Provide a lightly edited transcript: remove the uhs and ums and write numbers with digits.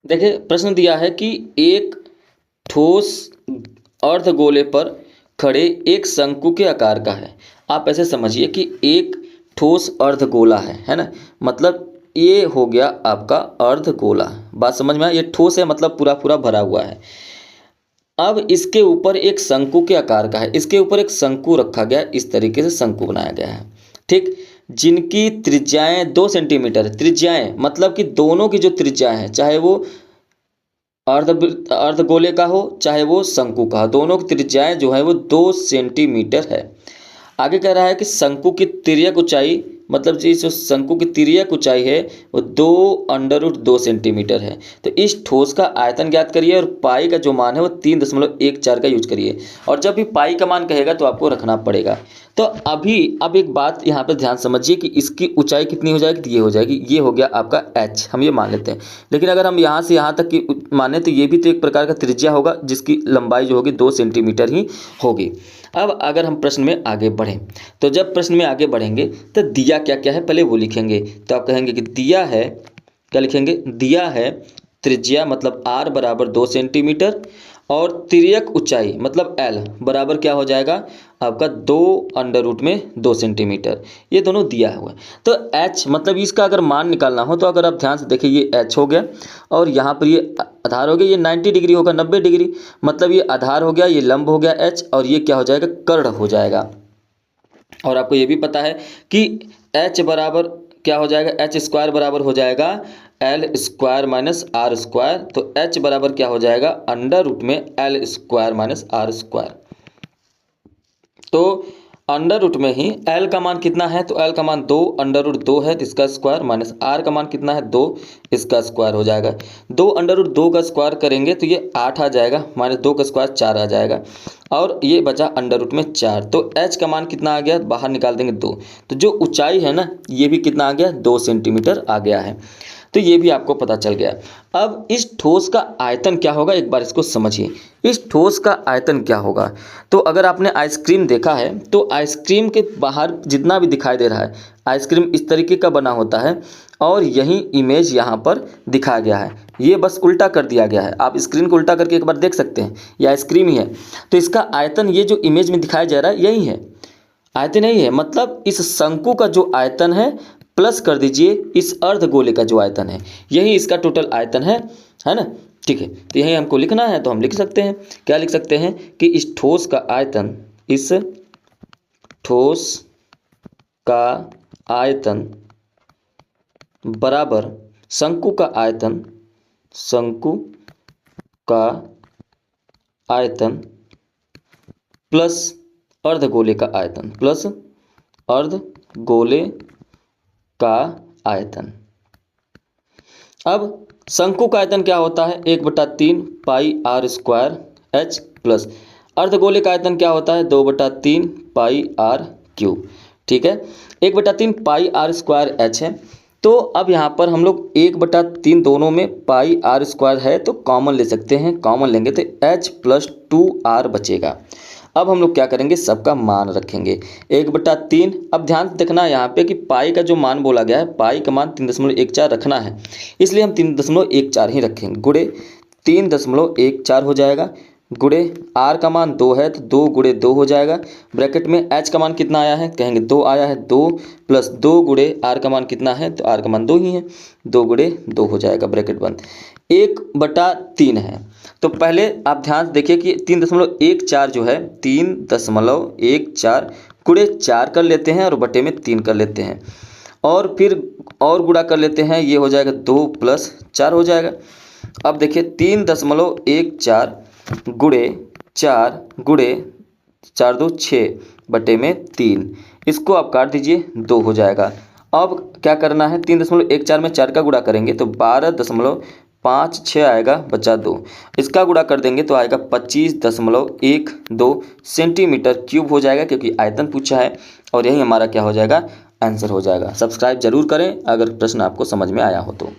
देखिए प्रश्न दिया है कि एक ठोस अर्धगोले पर खड़े एक शंकु के आकार का है। आप ऐसे समझिए कि एक ठोस अर्धगोला है ना। मतलब ये हो गया आपका अर्धगोला। बात समझ में आया? ये ठोस है मतलब पूरा पूरा भरा हुआ है। अब इसके ऊपर एक शंकु के आकार का है, इसके ऊपर एक शंकु रखा गया, इस तरीके से शंकु बनाया गया है। ठीक, जिनकी त्रिज्याएं 2 सेंटीमीटर, त्रिज्याएं मतलब कि दोनों की जो त्रिज्याएं हैं, चाहे वो अर्धगोले का हो चाहे वो शंकु का हो, दोनों की त्रिज्याएं जो है वो 2 सेंटीमीटर है। आगे कह रहा है कि शंकु की तिर्यक ऊंचाई, मतलब जी जो शंकु की तिर्यक ऊंचाई है वो 2√2 सेंटीमीटर है। तो इस ठोस का आयतन ज्ञात करिए और पाई का जो मान है वो 3.14 का यूज करिए। और जब भी पाई का मान कहेगा तो आपको रखना पड़ेगा। तो अब एक बात यहाँ पे ध्यान समझिए कि इसकी ऊंचाई कितनी हो जाएगी, तो ये हो जाएगी, ये हो गया आपका h, हम ये मान लेते हैं। लेकिन अगर हम यहाँ से यहाँ तक की माने तो ये भी तो एक प्रकार का त्रिज्या होगा जिसकी लंबाई जो होगी 2 सेंटीमीटर ही होगी। अब अगर हम प्रश्न में आगे बढ़ें, तो जब प्रश्न में आगे बढ़ेंगे तो दिया क्या क्या है पहले वो लिखेंगे। तो आप कहेंगे कि दिया है, क्या लिखेंगे, दिया है त्रिज्या मतलब r बराबर 2 सेंटीमीटर और तिर्यक ऊंचाई मतलब l बराबर क्या हो जाएगा आपका 2√2 सेंटीमीटर। ये दोनों दिया हुआ है। तो h मतलब इसका अगर मान निकालना हो तो अगर आप ध्यान से देखिए ये h हो गया और यहाँ पर ये आधार हो गया, ये 90 डिग्री होगा, 90 डिग्री मतलब ये आधार हो गया, ये लंब हो गया h और ये क्या हो जाएगा, कर्ण हो जाएगा। और आपको ये भी पता है कि h बराबर क्या हो जाएगा, एच स्क्वायर बराबर हो जाएगा l square minus r square. तो h बराबर क्या हो जाएगा, अंडर रूट में l square minus r square. तो अंडर रूट में ही l का मान कितना है, तो l का मान 2√2 है, तो इसका स्क्वायर माइनस r का मान कितना है 2, इसका स्क्वायर हो जाएगा। 2√2 का स्क्वायर करेंगे तो ये 8 आ जाएगा, माइनस 2 का स्क्वायर 4 आ जाएगा और ये बचा अंडर रूट में 4। तो h का मान कितना आ गया, बाहर निकाल देंगे 2। तो जो ऊंचाई है ना ये भी कितना आ गया, 2 सेंटीमीटर आ गया है। तो ये भी आपको पता चल गया। अब इस ठोस का आयतन क्या होगा, एक बार इसको समझिए। इस ठोस का आयतन क्या होगा, तो अगर आपने आइसक्रीम देखा है तो आइसक्रीम के बाहर जितना भी दिखाई दे रहा है, आइसक्रीम इस तरीके का बना होता है और यही इमेज यहाँ पर दिखाया गया है। ये बस उल्टा कर दिया गया है, आप स्क्रीन को उल्टा करके एक बार देख सकते हैं, ये आइसक्रीम ही है। तो इसका आयतन ये जो इमेज में दिखाया जा रहा है यही है, आयतन यही है। मतलब इस शंकु का जो आयतन है प्लस कर दीजिए इस अर्धगोले का जो आयतन है, यही इसका टोटल आयतन है ना। ठीक है, तो यही हमको लिखना है तो हम लिख सकते हैं, क्या लिख सकते हैं कि इस ठोस का आयतन, इस ठोस का आयतन बराबर शंकु का आयतन, शंकु का आयतन प्लस अर्धगोले का आयतन, प्लस अर्धगोले का आयतन। अब शंकु का आयतन क्या होता है, 1/3 पाई आर स्क्वायर एच प्लस अर्धगोले का आयतन क्या होता है, 2/3 पाई आर क्यूब। ठीक है, 1/3 पाई आर स्क्वायर एच है। तो अब यहाँ पर हम लोग 1/3 दोनों में पाई आर स्क्वायर है तो कॉमन ले सकते हैं, कॉमन लेंगे तो एच प्लस 2r बचेगा। अब हम लोग क्या करेंगे, सबका मान रखेंगे 1/3। अब ध्यान से देखना यहाँ पे कि पाई का जो मान बोला गया है, पाई का मान 3.14 रखना है, इसलिए हम 3.14 ही रखेंगे। गुणे 3.14 हो जाएगा, गुणे आर का मान 2 है तो 2 गुणे 2 हो जाएगा। ब्रैकेट में एच का मान कितना आया है, कहेंगे 2 आया है, 2 प्लस 2 गुणे आर का मान कितना है, तो आर का मान 2 ही है, 2 गुणे 2 हो जाएगा, ब्रैकेट बंद। 1/3 है तो पहले आप ध्यान से देखिए कि 3.14 जो है 3.14 गुणे 4 कर लेते हैं और बटे में 3 कर लेते हैं और फिर और गुणा कर लेते हैं, ये हो जाएगा 2 + 4 हो जाएगा। अब देखिए 3.14 गुणे 4 गुणे 4 2 6 बटे में 3, इसको आप काट दीजिए, 2 हो जाएगा। अब क्या करना है, 3.14 में 4 का गुणा करेंगे तो 12.56 आएगा, बचा 2, इसका गुणा कर देंगे तो आएगा 25.12 सेंटीमीटर क्यूब हो जाएगा, क्योंकि आयतन पूछा है और यही हमारा क्या हो जाएगा, आंसर हो जाएगा। सब्सक्राइब जरूर करें अगर प्रश्न आपको समझ में आया हो तो।